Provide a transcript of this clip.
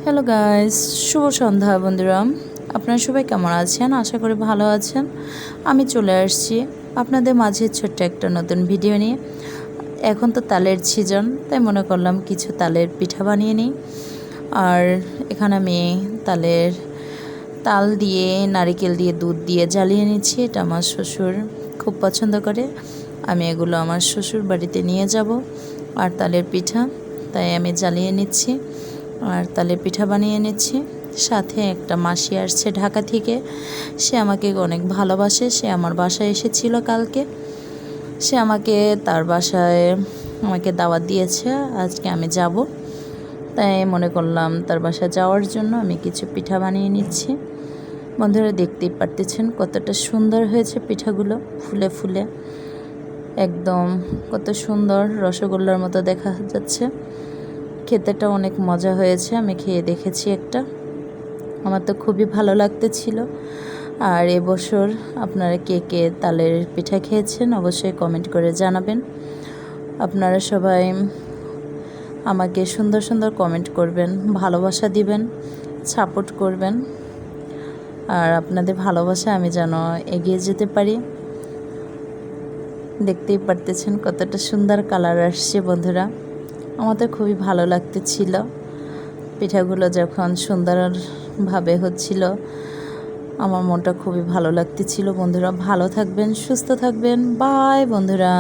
Hello guys, শুভ সন্ধ্যা বন্ধুরা। আপনারা সবাই কেমন আছেন? আশা করি ভালো আছেন। আমি চলে আসছি আপনাদের মাঝে ছোট্ট একটা নতুন ভিডিও নিয়ে। এখন তো তালের সিজন, তাই মনে করলাম কিছু তালের পিঠা বানিয়ে নিই। আর এখানে আমি তাল দিয়ে, নারিকেল দিয়ে, দুধ দিয়ে জ্বালিয়ে নিচ্ছি। এটা আমার শ্বশুর খুব পছন্দ করে। আমি এগুলো আমার শ্বশুর বাড়িতে নিয়ে যাব। আর তালের পিঠা, তাই আমি জ্বালিয়ে নিচ্ছি আর তালের পিঠা বানিয়ে নিচ্ছি। সাথে একটা মাসি আসছে ঢাকা থেকে, সে আমাকে অনেক ভালোবাসে। সে আমার বাসায় এসেছিল কালকে। সে তার বাসায় আমাকে দাওয়াত দিয়েছে, আজকে আমি যাব। তাই মনে করলাম তার বাসায় যাওয়ার জন্য আমি কিছু পিঠা বানিয়ে নিচ্ছি। বন্ধুরা দেখতেই পারতেছেন কতটা সুন্দর হয়েছে পিঠাগুলো, ফুলে ফুলে একদম কত সুন্দর রসগোল্লার মতো দেখা যাচ্ছে। খেতেটা অনেক মজা হয়েছে, আমি খেয়ে দেখেছি একটা, আমার তো খুবই ভালো লাগতেছিল। আর এবছর আপনারা কে কে তালের পিঠা খেয়েছেন অবশ্যই কমেন্ট করে জানাবেন। আপনারা সবাই আমাকে সুন্দর সুন্দর কমেন্ট করবেন, ভালোবাসা দিবেন, সাপোর্ট করবেন। আর আপনাদের ভালোবাসা আমি যেন এগিয়ে যেতে পারি। দেখতেই পারতেছেন কতটা সুন্দর কালার আসছে বন্ধুরা, আমাদের খুবই ভালো লাগতেছিল পিঠাগুলো যখন সুন্দরভাবে হচ্ছিল। আমার মনটা খুবই ভালো লাগতেছিল। বন্ধুরা ভালো থাকবেন, সুস্থ থাকবেন। বাই বন্ধুরা।